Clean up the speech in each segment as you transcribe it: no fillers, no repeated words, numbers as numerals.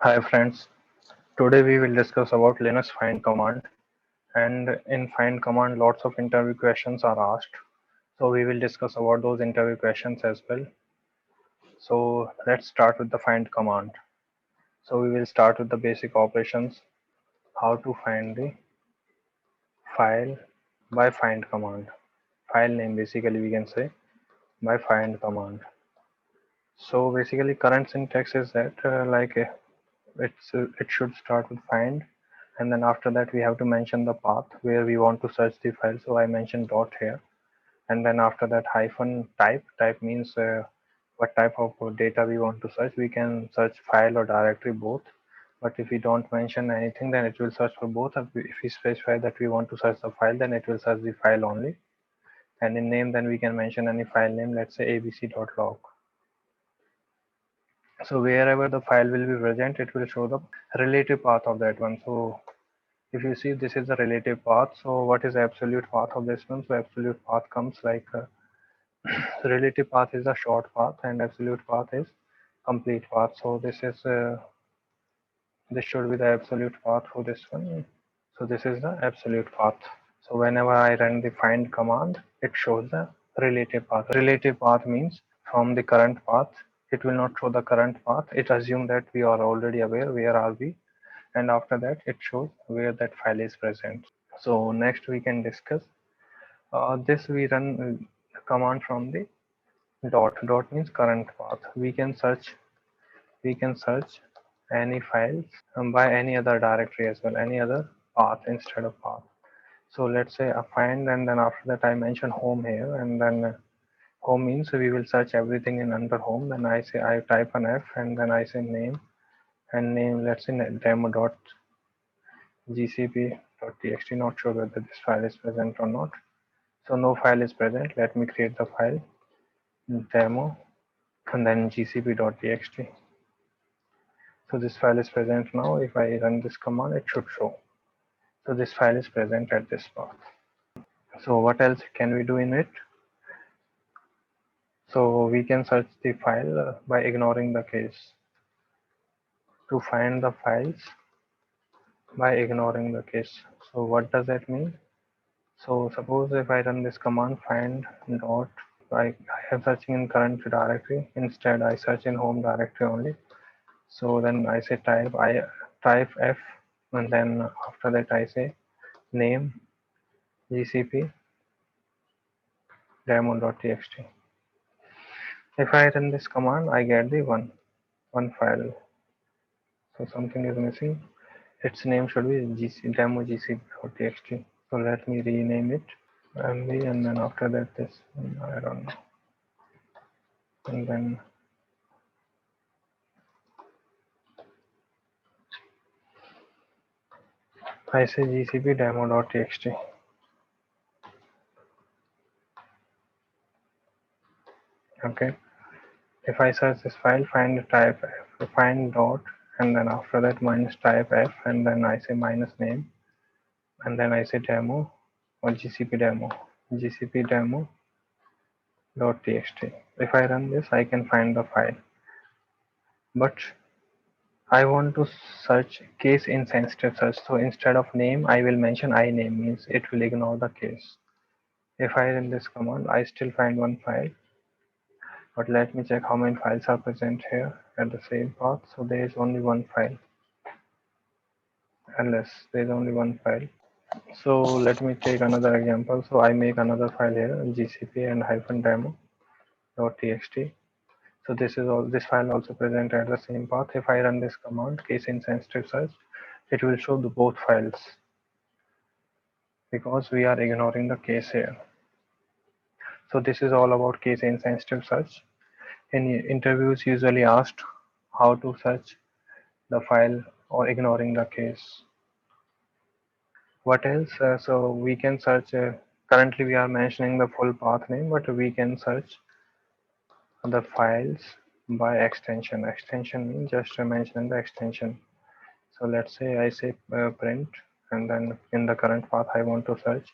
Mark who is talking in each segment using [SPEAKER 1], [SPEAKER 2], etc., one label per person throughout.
[SPEAKER 1] Hi friends, today we will discuss about Linux find command, and in find command lots of interview questions are asked. So we will discuss about those interview questions as well. So let's start with the find command. So we will start with the basic operations, how to find the file by find command. File name basically we can say by find command. So basically current syntax is that it should start with find, and then after that we have to mention the path where we want to search the file. So I mentioned dot here, and then after that hyphen type means what type of data we want to search. We can search file or directory both, but if we don't mention anything then it will search for both. If we specify that we want to search the file, then it will search the file only. And in name then we can mention any file name, let's say abc.log. So wherever the file will be present, it will show the relative path of that one. So if you see, this is the relative path. So what is absolute path of this one? So absolute path comes like relative path is the short path and absolute path is complete path. So this should be the absolute path for this one. So this is the absolute path. So whenever I run the find command, it shows the relative path. Relative path means from the current path, it will not show the current path. It assumes that we are already aware where are we, and after that it shows where that file is present. So next we can discuss this. We run the command from the dot means current path. We can search any files by any other directory as well, any other path instead of path. So let's say I find, and then after that I mention home here, and then home means we will search everything in under home. Then I type an F, and then I say name, and name, let's say demo.gcp.txt. Not sure whether this file is present or not. So no file is present. Let me create the file demo and then gcp.txt. So this file is present now. If I run this command, it should show. So this file is present at this path. So what else can we do in it? So we can search the file by ignoring the case. To find the files by ignoring the case. So what does that mean? So suppose if I run this command find dot, I am searching in current directory. Instead I search in home directory only. So then I say type F, and then after that I say name gcp demo.txt. If I run this command, I get the one file. So something is missing. Its name should be demo gcp.txt. So let me rename it mv, and then after that this, I don't know, and then I say gcp demo.txt. Okay. If I search this file, find type F, find dot, and then after that minus type F, and then I say minus name, and then I say demo or gcp demo.txt. If I run this, I can find the file, but I want to search case insensitive search. So instead of name, I will mention iname, means it will ignore the case. If I run this command, I still find one file, but let me check how many files are present here at the same path. So there is only one file, unless there is only one file. So let me take another example. So I make another file here, gcp and hyphen demo.txt. So this file also present at the same path. If I run this command case insensitive search, it will show the both files because we are ignoring the case here. So this is all about case insensitive search. In interviews usually asked how to search the file or ignoring the case. What else? So we can search, currently we are mentioning the full path name, but we can search the files by extension. Extension means just mentioning the extension. So let's say I say print, and then in the current path I want to search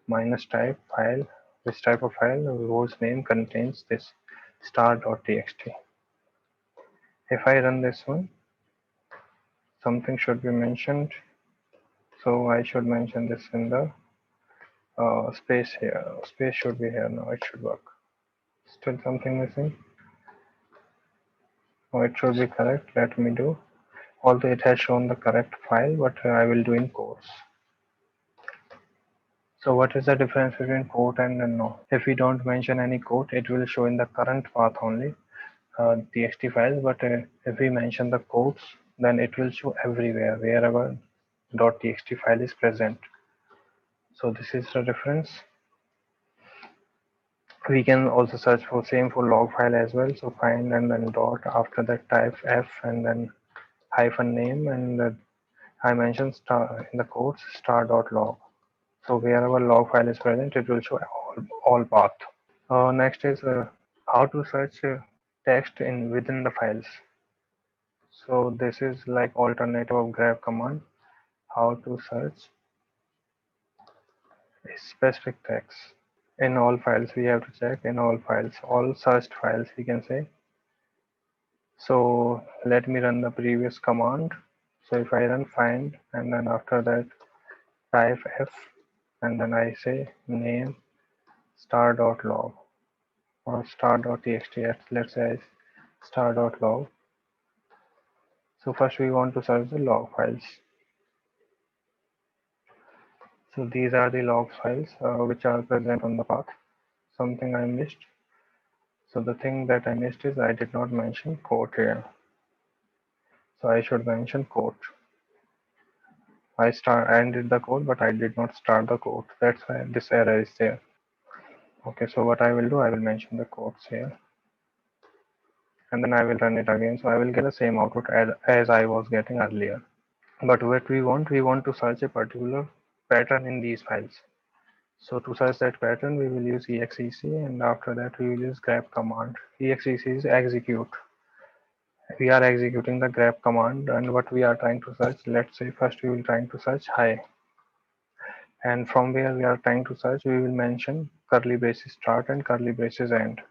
[SPEAKER 1] minus type file. This type of file whose name contains this star.txt. If I run this one, something should be mentioned. So I should mention this in the space here. Space should be here now. It should work. Still something missing. Oh, it should be correct. Let me do. Although it has shown the correct file, but I will do in quotes. So what is the difference between quote and no? If we don't mention any quote, it will show in the current path only, txt files. But if we mention the quotes, then it will show everywhere, wherever .txt file is present. So this is the difference. We can also search for same for log file as well. So find and then dot, after that type f and then hyphen name, and I mentioned star in the quotes star.log. So wherever log file is present, it will show all path. Next is how to search text in within the files. So this is like alternative of grep command. How to search a specific text in all files. We have to check in all files, all searched files, we can say. So let me run the previous command. So if I run find and then after that type f and then I say name star.log or star.txt, let's say star.log. So first we want to search the log files. So these are the log files which are present on the path. Something I missed. So the thing that I missed is I did not mention quote here. So I should mention quote. I ended the code, but I did not start the code. That's why this error is there. Okay, so what I will do, I will mention the quotes here. And then I will run it again. So I will get the same output as I was getting earlier. But what we want to search a particular pattern in these files. So to search that pattern, we will use exec, and after that we will use grep command. Exec is execute. We are executing the grep command, and what we are trying to search, let's say first we will trying to search hi. And from where we are trying to search, we will mention curly braces start and curly braces end.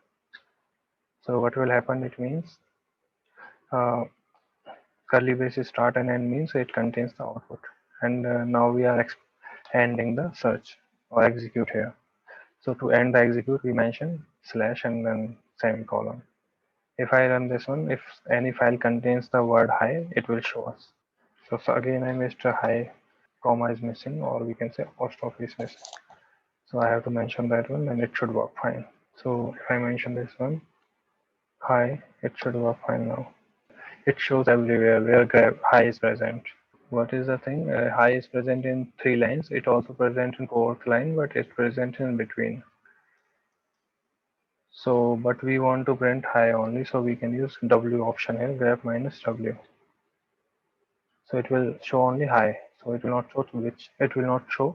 [SPEAKER 1] So what will happen, it means uh, curly braces start and end means it contains the output. And now we are ending the search or execute here. So to end the execute, we mention slash and then semicolon. If I run this one, if any file contains the word hi, it will show us. So again, I missed a hi, comma is missing, or we can say apostrophe is missing. So I have to mention that one and it should work fine. So if I mention this one, hi, it should work fine now. It shows everywhere where hi is present. What is the thing? Hi is present in 3 lines. It also present in 4th line, but it's present in between. So, but we want to print high only, so we can use W option here, grep minus W. So it will show only high. So it will not show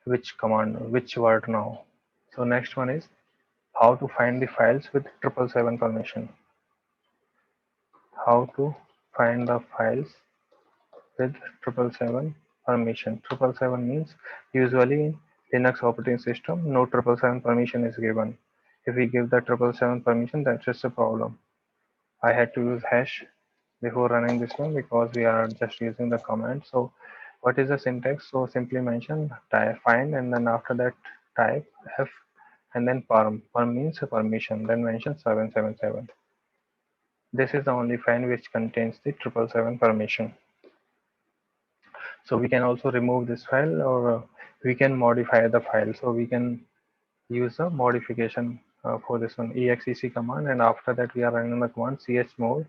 [SPEAKER 1] which command, which word now. So next one is how to find the files with 777 permission. How to find the files with 777 permission. 777 means usually in Linux operating system, no 777 permission is given. If we give the 777 permission, that's just a problem. I had to use hash before running this one because we are just using the command. So what is the syntax? So simply mention type find and then after that type f and then perm. Perm means a permission, then mention 777. This is the only file which contains the 777 permission. So we can also remove this file or we can modify the file. So we can use a modification for this one exec command, and after that we are running the command chmod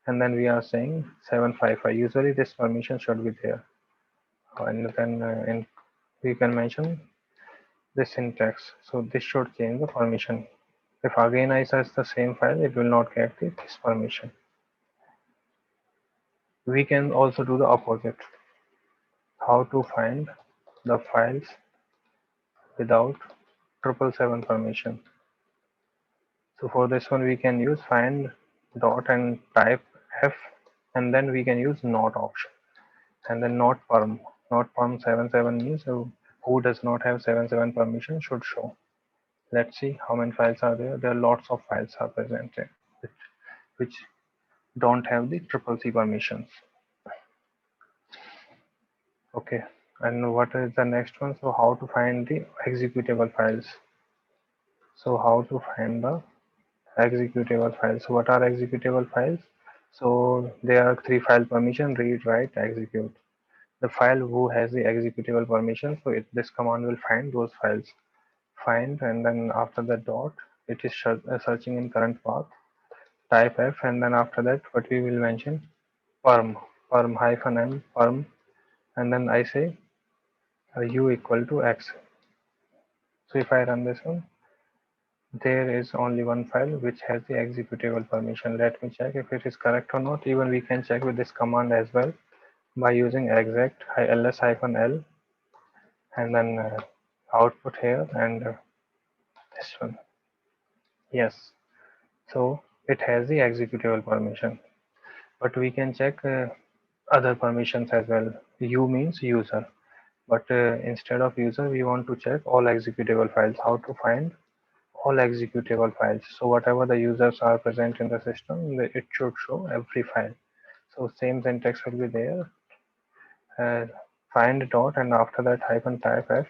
[SPEAKER 1] and then we are saying 755. Usually this permission should be there, and then we can mention this syntax. So this should change the permission. If again I search the same file, it will not get this permission. We can also do the opposite. How to find the files without 777 permission. So for this one, we can use find dot and type f, and then we can use not option, and then not perm. Not perm 77 means who does not have 77 permission should show. Let's see how many files are there. There are lots of files are present here, which don't have the triple C permissions. Okay, and what is the next one? So how to find the executable files? So how to find the executable files? So what are executable files? So there are three file permission: read, write, execute. The file who has the executable permission, so this command will find those files. Find, and then after the dot, it is searching in current path. Type F, and then after that, what we will mention, perm, perm hyphen m, perm, and then I say u equal to x. So if I run this one, there is only one file which has the executable permission. Let me check if it is correct or not. Even we can check with this command as well by using exec ls hyphen l, and then output here, and this one. Yes, so it has the executable permission. But we can check other permissions as well. U means user, but instead of user, we want to check all executable files. How to find all executable files? So whatever the users are present in the system, it should show every file. So same syntax will be there. Uh, Find dot, and after that hyphen type f,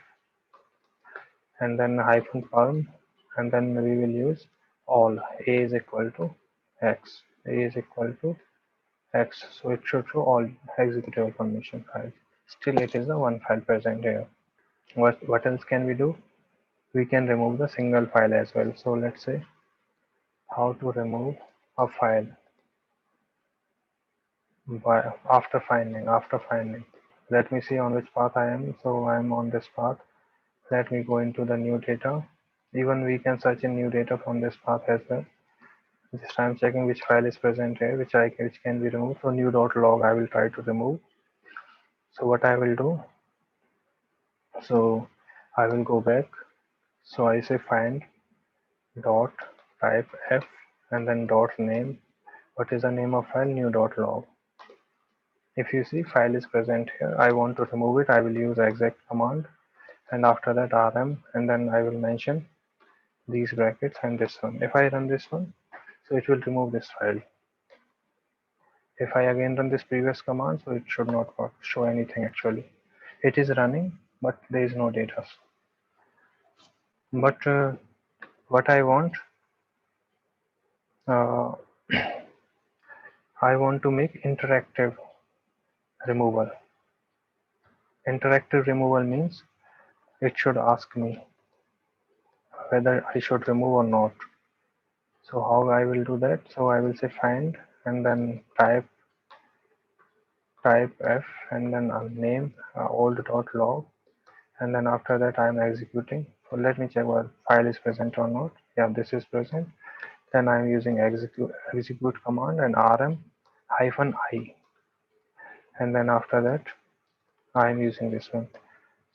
[SPEAKER 1] and then hyphen perm, and then we will use all. A is equal to x. A is equal to x. So it should show all executable permission files. Still, it is the one file present here. What else can we do? We can remove the single file as well. So let's say how to remove a file by after finding. Let me see on which path I am. So I am on this path. Let me go into the new data. Even we can search in new data from this path as well. Just I'm checking which file is present here, which can be removed. So new.log I will try to remove. So what I will do, so I will go back. So I say find dot type f, and then dot name. What is the name of file? New.log. If you see file is present here, I want to remove it. I will use exec command, and after that rm, and then I will mention these brackets and this one. If I run this one, so it will remove this file. If I again run this previous command, so it should not show anything actually. It is running, but there is no data. But what uh, I want to make interactive removal. Interactive removal means it should ask me whether I should remove or not. So how I will do that? So I will say find, and then type f, and then name old.log, and then after that I am executing. So let me check what file is present or not. Yeah, this is present. Then I am using execute command and rm hyphen I, and then after that I am using this one.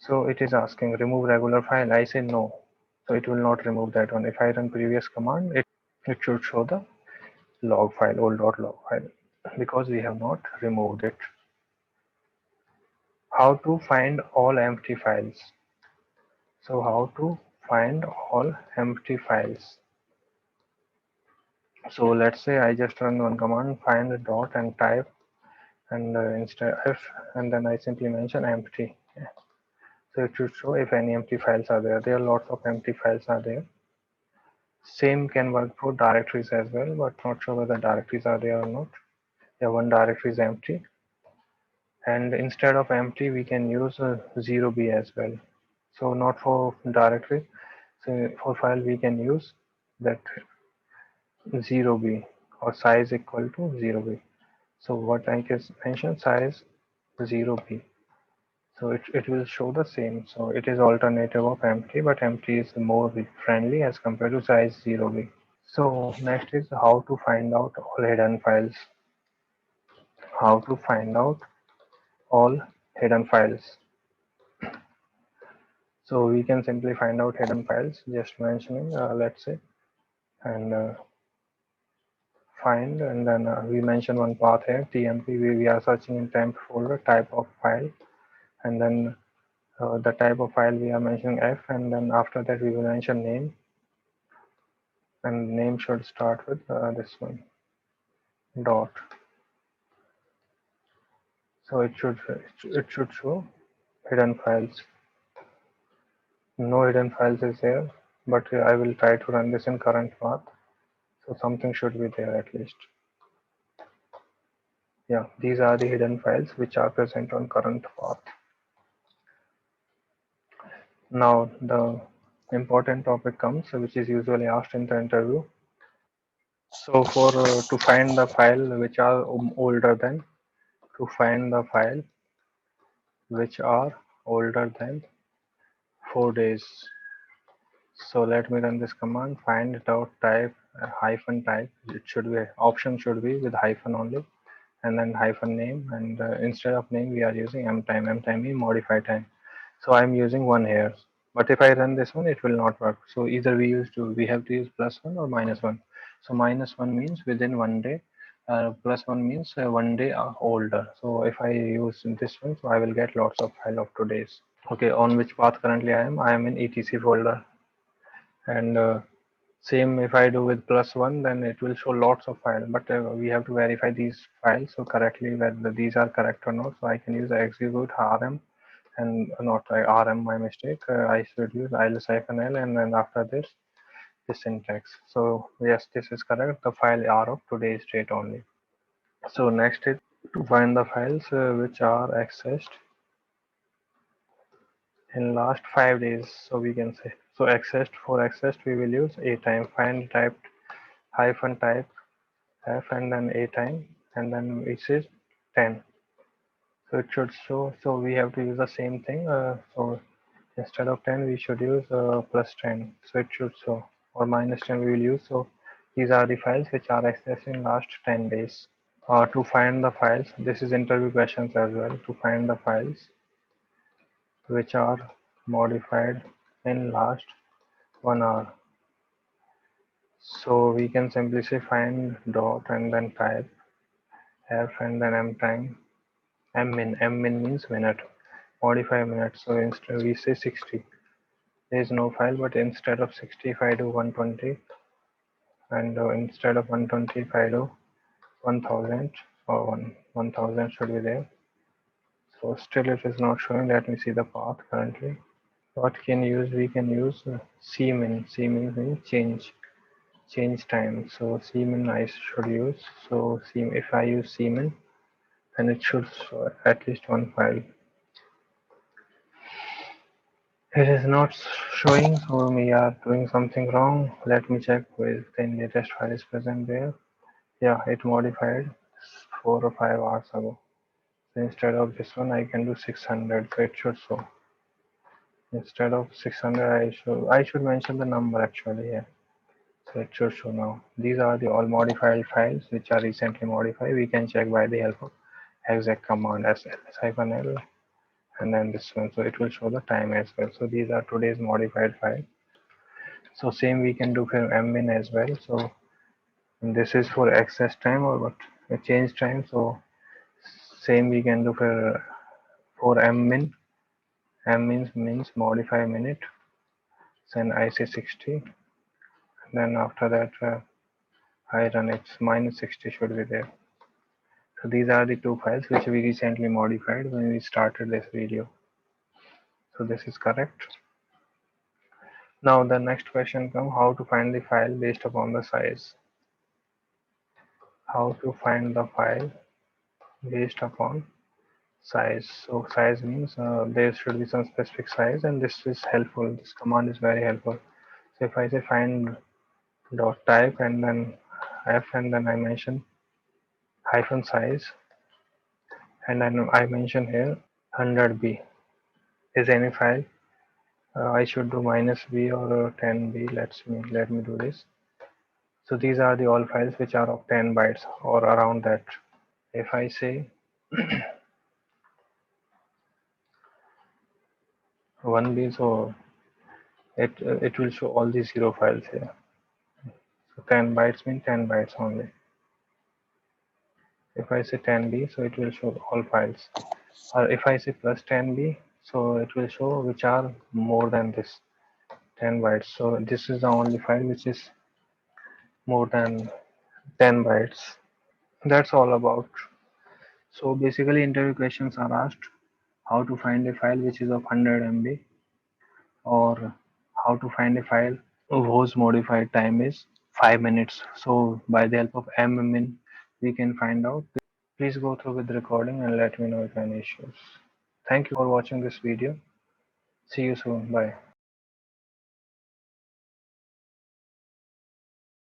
[SPEAKER 1] So it is asking remove regular file. I say no. So it will not remove that one. If I run previous command, it should show the log file, old.log file, because we have not removed it. How to find all empty files? So how to find all empty files? So let's say I just run one command, find a dot and type, and instead f, and then I simply mention empty. So it should show if any empty files are there. There are lots of empty files are there. Same can work for directories as well, but not sure whether directories are there or not. Yeah, one directory is empty, and instead of empty we can use 0b as well. So not for directory, so for file we can use that 0b, or size equal to 0b. So what I can mention, size 0b. So it will show the same. So it is alternative of empty, but empty is more friendly as compared to size 0b. So next is how to find out all hidden files. How to find out all hidden files. So we can simply find out hidden files just mentioning, let's say, and find, and then we mention one path here, tmp. We are searching in temp folder, type of file, and then the type of file we are mentioning f, and then after that we will mention name, and name should start with this one dot. So it should show hidden files. No hidden files is there, but I will try to run this in current path. So something should be there at least. Yeah, these are the hidden files which are present on current path. Now the important topic comes, which is usually asked in the interview. So for to find the file which are older than, to find the file which are older than 4 days. So let me run this command, find dot type hyphen type. It should be option should be with hyphen only, and then hyphen name, and instead of name we are using m time. M time means modify time. So I'm using one here. But if I run this one, it will not work. So either we have to use +1 or -1. So -1 means within 1 day. +1 means 1 day older. So if I use this one, so I will get lots of file of today's. Okay, on which path currently I am? I am in etc folder, and same if I do with +1, then it will show lots of files. But we have to verify these files so correctly whether these are correct or not. So I can use execute rm and not rm, my mistake. I should use -l, and then after this syntax. So yes, this is correct. The file are of today's date only. So next is to find the files which are accessed in last 5 days. So we can say, so accessed, for accessed we will use a time, find typed hyphen type f and then a time, and then it says 10. So it should show. So we have to use the same thing. So instead of 10 we should use +10, so it should show, or -10 we will use. So these are the files which are accessed in last 10 days. To find the files, this is interview questions as well. To find the files which are modified in last 1 hour, so we can simply say find dot and then type f and then m time, m min means minute, modify minute. So instead we say 60. There is no file, but instead of 60 if I do 120, and instead of 120 if I do 1000, or 1000 should be there. So still it is not showing. Let me see the path currently. What can use? We can use cmin. Cmin means change time. So cmin I should use. So if I use cmin, then it should show at least one file. It is not showing, so we are doing something wrong. Let me check with the latest file is present there. Yeah, it modified 4 or 5 hours ago. So instead of this one, I can do 600. So it should show. Instead of 600, I should mention the number actually here. So it should show now. These are the all modified files which are recently modified. We can check by the help of exec command -l, and then this one. So it will show the time as well. So these are today's modified file. So same we can do for mmin as well. So this is for access time, or what, change time. So same we can do for mmin. M means modify minute. Then I say 60. Then after that I run it. -60 should be there. So these are the two files which we recently modified when we started this video. So this is correct. Now the next question comes, how to find the file based upon the size. How to find the file based upon size. So size means there should be some specific size, and this is helpful. This command is very helpful. So if I say find dot type and then f and then I mention hyphen size, and then I mention here 100b is any file. I should do -b or 10b. Let me do this. So these are the all files which are of 10 bytes or around that. If I say 1b, so it will show all the 0 files here. So 10 bytes mean 10 bytes only. If I say 10b, so it will show all files. Or if I say +10b, so it will show which are more than this 10 bytes. So this is the only file which is more than 10 bytes. That's all about. So basically interview questions are asked, how to find a file which is of 100 MB, or how to find a file whose modified time is 5 minutes. So by the help of mmin, we can find out. Please go through with the recording and let me know if any issues. Thank you for watching this video. See you soon. Bye.